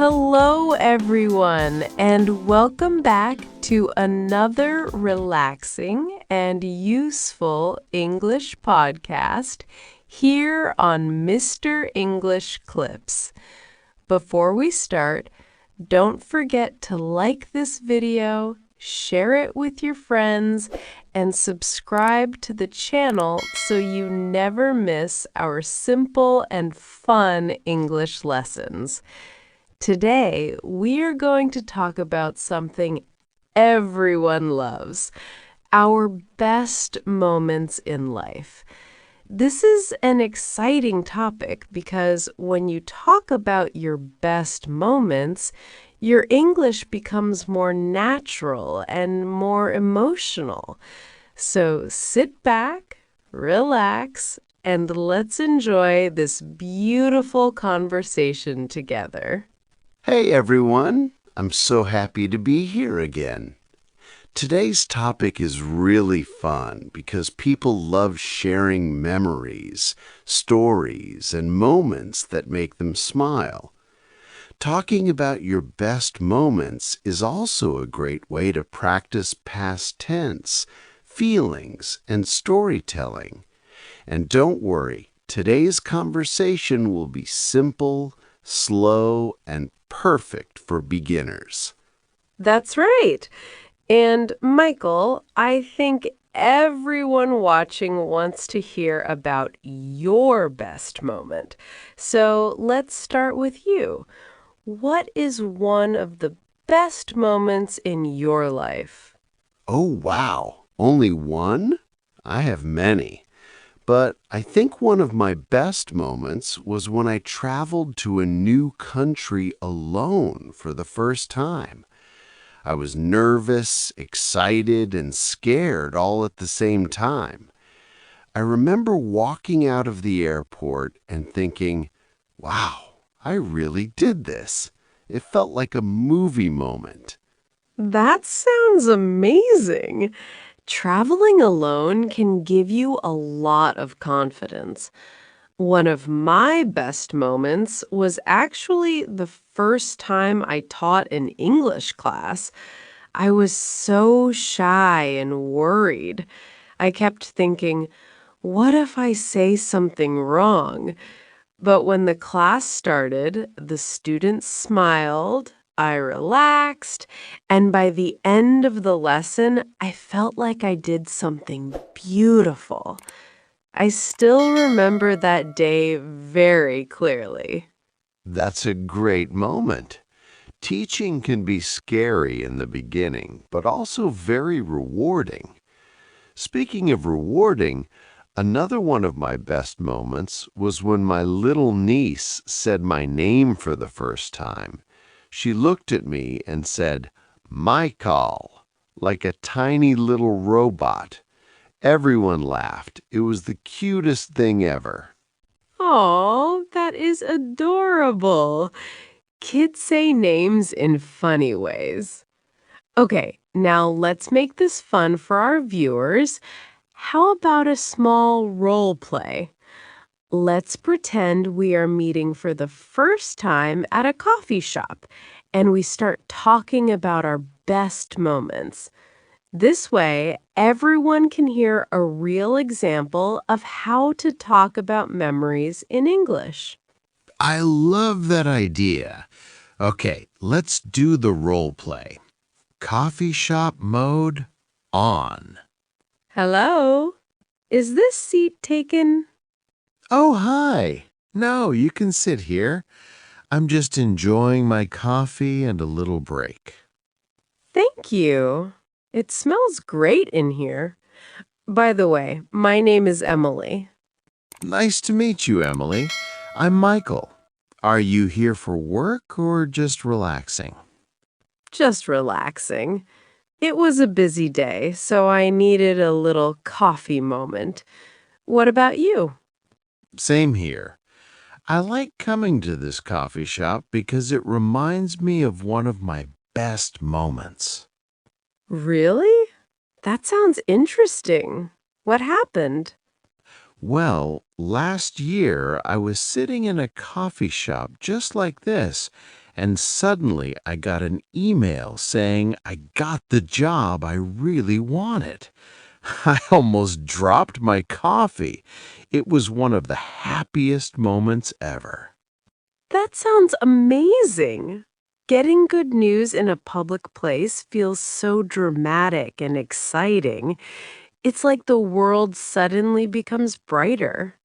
Hello, everyone, and welcome back to another relaxing and useful English podcast here on Mr. English Clips. Before we start, don't forget to like this video, share it with your friends, and subscribe to the channel so you never miss our simple and fun English lessons. Today, we are going to talk about something everyone loves, our best moments in life. This is an exciting topic because when you talk about your best moments, your English becomes more natural and more emotional. So sit back, relax, and let's enjoy this beautiful conversation together. Hey everyone, I'm so happy to be here again. Today's topic is really fun because people love sharing memories, stories, and moments that make them smile. Talking about your best moments is also a great way to practice past tense, feelings, and storytelling. And don't worry, today's conversation will be simple, slow, and perfect for beginners. That's right. And Michael, I think everyone watching wants to hear about your best moment. So let's start with you. What is one of the best moments in your life? Oh, wow. Only one? I have many. But I think one of my best moments was when I traveled to a new country alone for the first time. I was nervous, excited, and scared all at the same time. I remember walking out of the airport and thinking, wow, I really did this. It felt like a movie moment. That sounds amazing. Traveling alone can give you a lot of confidence. One of my best moments was actually the first time I taught an English class. I was so shy and worried. I kept thinking, what if I say something wrong? But when the class started, the students smiled, I relaxed, and by the end of the lesson, I felt like I did something beautiful. I still remember that day very clearly. That's a great moment. Teaching can be scary in the beginning, but also very rewarding. Speaking of rewarding, another one of my best moments was when my little niece said my name for the first time. She looked at me and said, Michael, like a tiny little robot. Everyone laughed. It was the cutest thing ever. Oh, that is adorable. Kids say names in funny ways. Okay, now let's make this fun for our viewers. How about a small role play? Let's pretend we are meeting for the first time at a coffee shop, and we start talking about our best moments. This way, everyone can hear a real example of how to talk about memories in English. I love that idea. Okay, let's do the role play. Coffee shop mode on. Hello? Is this seat taken? Oh, hi. No, you can sit here. I'm just enjoying my coffee and a little break. Thank you. It smells great in here. By the way, my name is Emily. Nice to meet you, Emily. I'm Michael. Are you here for work or just relaxing? Just relaxing. It was a busy day, so I needed a little coffee moment. What about you? Same here. I like coming to this coffee shop because it reminds me of one of my best moments. Really? That sounds interesting. What happened? Well, Last year, I was sitting in a coffee shop just like this, and suddenly I got an email saying I got the job I really wanted. I almost dropped my coffee. It was one of the happiest moments ever. That sounds amazing. Getting good news in a public place feels so dramatic and exciting. It's like the world suddenly becomes brighter.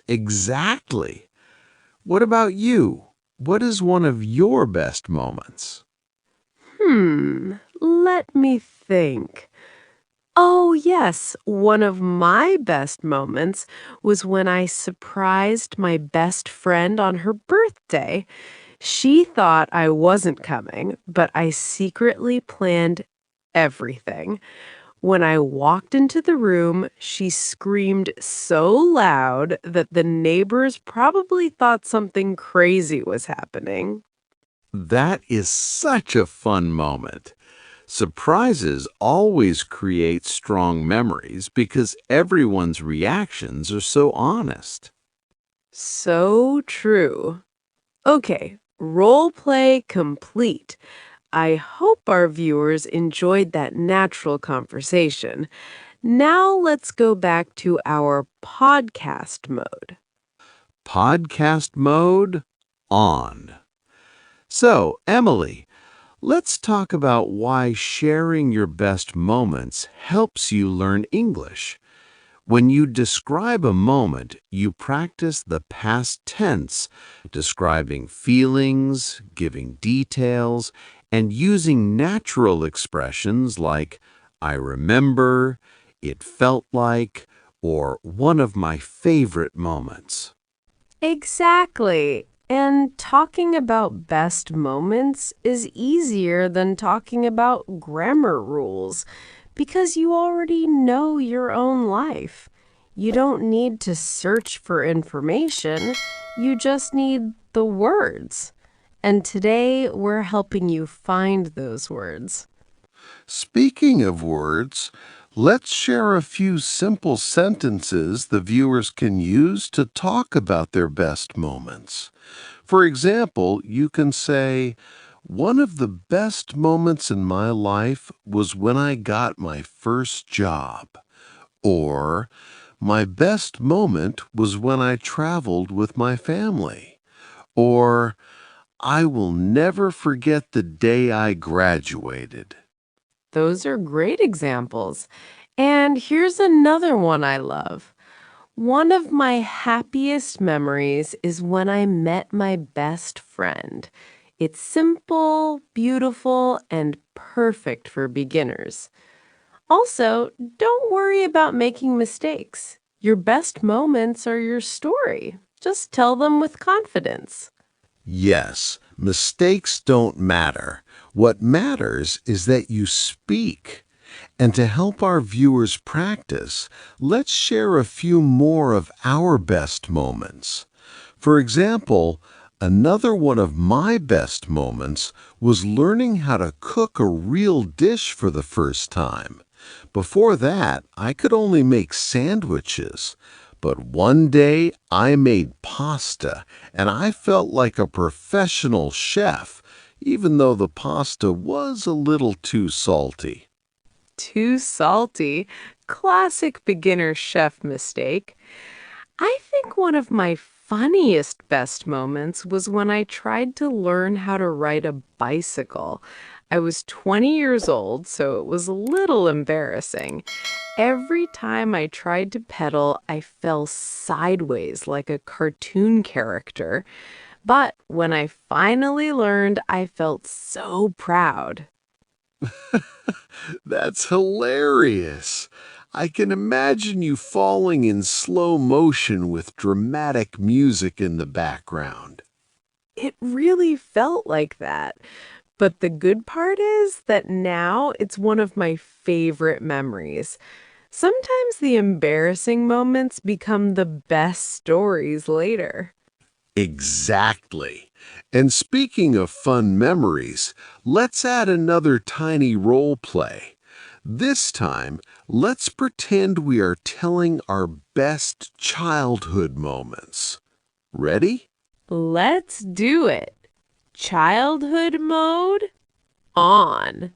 Exactly. What about you? What is one of your best moments? Let me think. Oh, yes, one of my best moments was when I surprised my best friend on her birthday. She thought I wasn't coming, but I secretly planned everything. When I walked into the room, she screamed so loud that the neighbors probably thought something crazy was happening. That is such a fun moment. Surprises always create strong memories because everyone's reactions are so honest. So true. Okay, role play complete. I hope our viewers enjoyed that natural conversation. Now let's go back to our podcast mode. Podcast mode on. So, Emily, let's talk about why sharing your best moments helps you learn English. When you describe a moment, you practice the past tense, describing feelings, giving details, and using natural expressions like I remember, it felt like, or one of my favorite moments. Exactly. And talking about best moments is easier than talking about grammar rules because you already know your own life. You don't need to search for information, you just need the words. And today we're helping you find those words. Speaking of words, let's share a few simple sentences the viewers can use to talk about their best moments. For example, you can say, one of the best moments in my life was when I got my first job. Or, my best moment was when I traveled with my family. Or, I will never forget the day I graduated. Those are great examples. And here's another one I love. One of my happiest memories is when I met my best friend. It's simple, beautiful, and perfect for beginners. Also, don't worry about making mistakes. Your best moments are your story. Just tell them with confidence. Yes, mistakes don't matter. What matters is that you speak. And to help our viewers practice, let's share a few more of our best moments. For example, another one of my best moments was learning how to cook a real dish for the first time. Before that, I could only make sandwiches. But one day I made pasta, and I felt like a professional chef, even though the pasta was a little too salty. Too salty. Classic beginner chef mistake. I think one of my funniest best moments was when I tried to learn how to ride a bicycle. I was 20 years old, so it was a little embarrassing. Every time I tried to pedal, I fell sideways like a cartoon character. But when I finally learned, I felt so proud. That's hilarious. I can imagine you falling in slow motion with dramatic music in the background. It really felt like that. But the good part is that now it's one of my favorite memories. Sometimes the embarrassing moments become the best stories later. Exactly. And speaking of fun memories, let's add another tiny role play. This time, let's pretend we are telling our best childhood moments. Ready? Let's do it. Childhood mode on.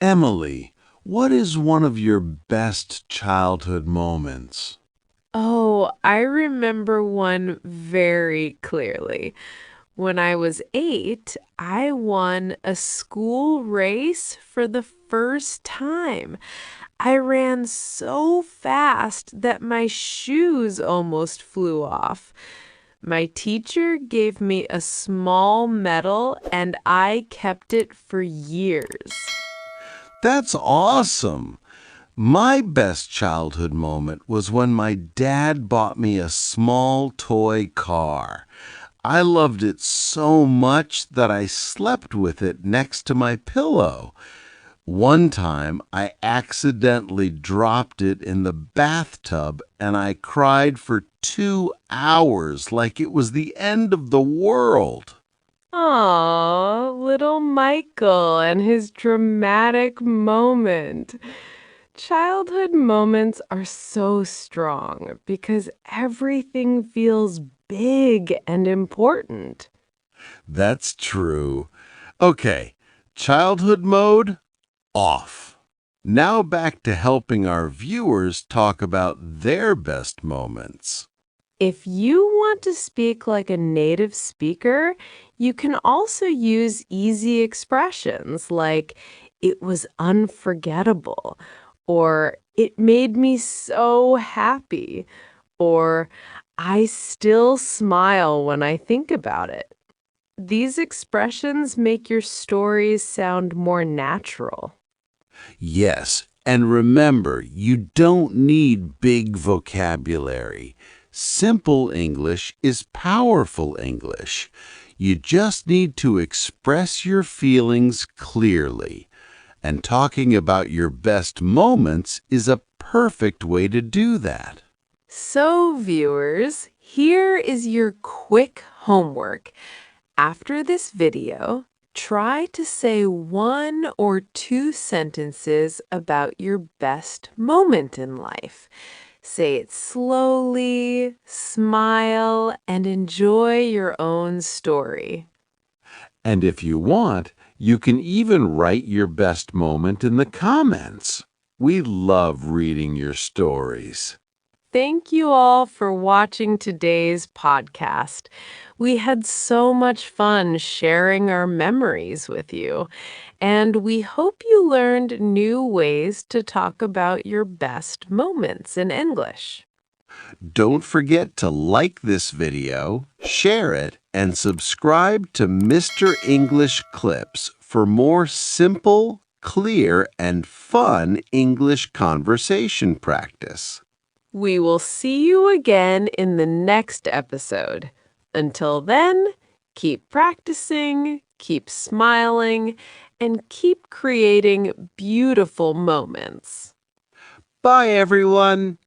Emily, what is one of your best childhood moments? Oh, I remember one very clearly. When I was 8, I won a school race for the first time. I ran so fast that my shoes almost flew off. My teacher gave me a small medal and I kept it for years. That's awesome! My best childhood moment was when my dad bought me a small toy car. I loved it so much that I slept with it next to my pillow. One time, I accidentally dropped it in the bathtub and I cried for 2 hours like it was the end of the world. Aw, little Michael and his dramatic moment. Childhood moments are so strong because everything feels big and important. That's true. Okay, childhood mode off. Now back to helping our viewers talk about their best moments. If you want to speak like a native speaker, you can also use easy expressions like, it was unforgettable, or it made me so happy, or I still smile when I think about it. These expressions make your stories sound more natural. Yes, and remember, you don't need big vocabulary. Simple English is powerful English. You just need to express your feelings clearly. And talking about your best moments is a perfect way to do that. So, viewers, here is your quick homework. After this video, try to say 1 or 2 sentences about your best moment in life. Say it slowly, smile, and enjoy your own story. And if you want, you can even write your best moment in the comments. We love reading your stories. Thank you all for watching today's podcast. We had so much fun sharing our memories with you, and we hope you learned new ways to talk about your best moments in English. Don't forget to like this video, share it, and subscribe to Mr. English Clips for more simple, clear, and fun English conversation practice. We will see you again in the next episode. Until then, keep practicing, keep smiling, and keep creating beautiful moments. Bye, everyone.